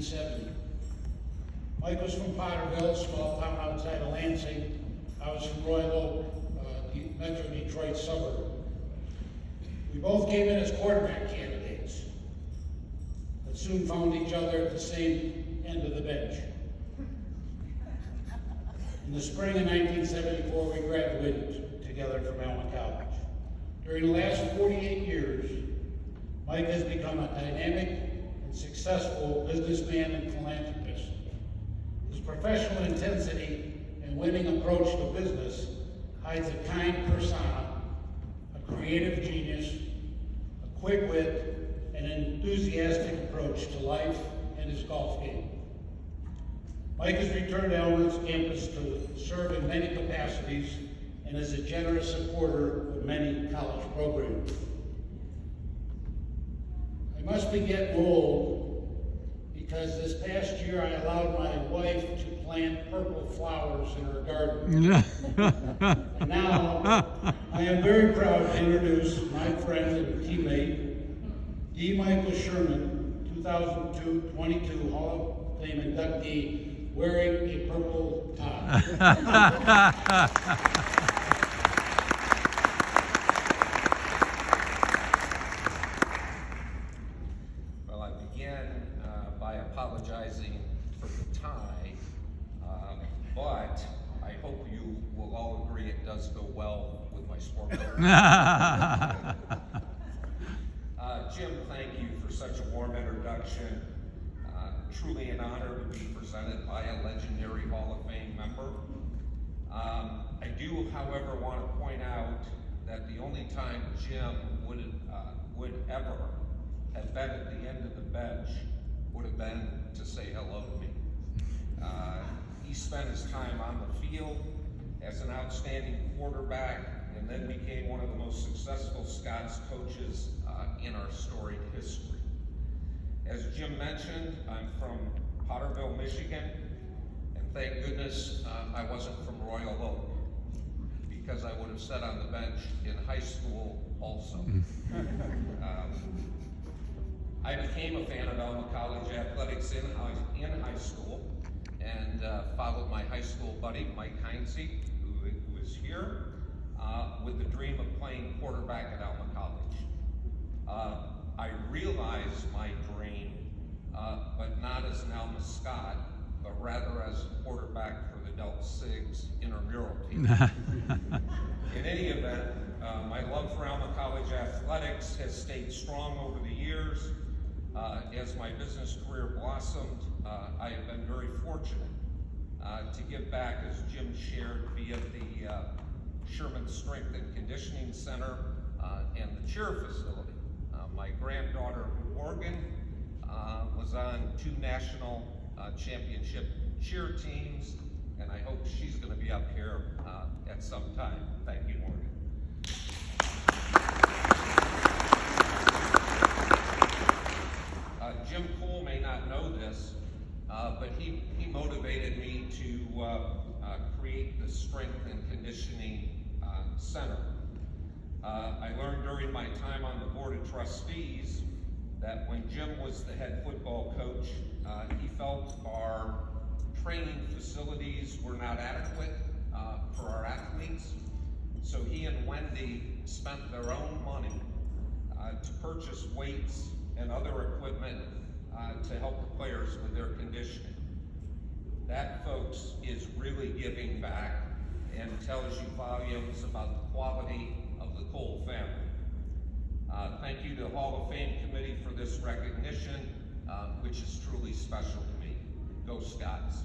1970. Mike was from Potterville, a small town outside of Lansing. I was from Royal Oak, the Metro Detroit suburb. We both came in as quarterback candidates, but soon found each other at the same end of the bench. In the spring of 1974, we graduated together from Alma College. During the last 48 years, Mike has become a dynamic and successful businessman and philanthropist. His professional intensity and winning approach to business hides a kind persona, a creative genius, a quick wit, and an enthusiastic approach to life and his golf game. Mike has returned to Alma's campus to serve in many capacities and is a generous supporter of many college programs. I must be getting old because this past year I allowed my wife to plant purple flowers in her garden. And now I am very proud to introduce my friend and teammate, D. Michael Sherman, 2022 Hall of Fame inductee, wearing a purple tie. Well, I began by apologizing for the tie, but I hope you will all agree it does go well with my sport coat. Jim, thank you for such a warm introduction. Truly an honor to be presented by a legendary Hall of Fame member. I do, however, want to point out that the only time Jim would ever have been at the end of the bench would have been to say hello to me. He spent his time on the field as an outstanding quarterback and then became one of the most successful Scots coaches in our storied history. As Jim mentioned, I'm from Potterville, Michigan, and thank goodness I wasn't from Royal Oak, because I would have sat on the bench in high school also. I became a fan of Alma College athletics in high school, and followed my high school buddy, Mike Heinze, who is here, with the dream of playing quarterback at Alma College. I realized my dream, but not as an Alma Scot, but rather as a quarterback for the Delta Sigs intramural team. In any event, my love for Alma College athletics has stayed strong over the years. As my business career blossomed, I have been very fortunate to give back, as Jim shared, via the Sherman Strength and Conditioning Center and the cheer facility. My granddaughter, Morgan, was on 2 national championship cheer teams, and I hope she's going to be up here at some time. Thank you, Morgan. Jim Cole may not know this, but he motivated me to create the Strength and Conditioning Center. I learned during my time on the Board of Trustees that when Jim was the head football coach, he felt our training facilities were not adequate for our athletes. So he and Wendy spent their own money to purchase weights and other equipment to help the players with their conditioning. That, folks, is really giving back and tells you volumes about the quality of the Cole family. Thank you to the Hall of Fame Committee for this recognition, which is truly special to me. Go Scots.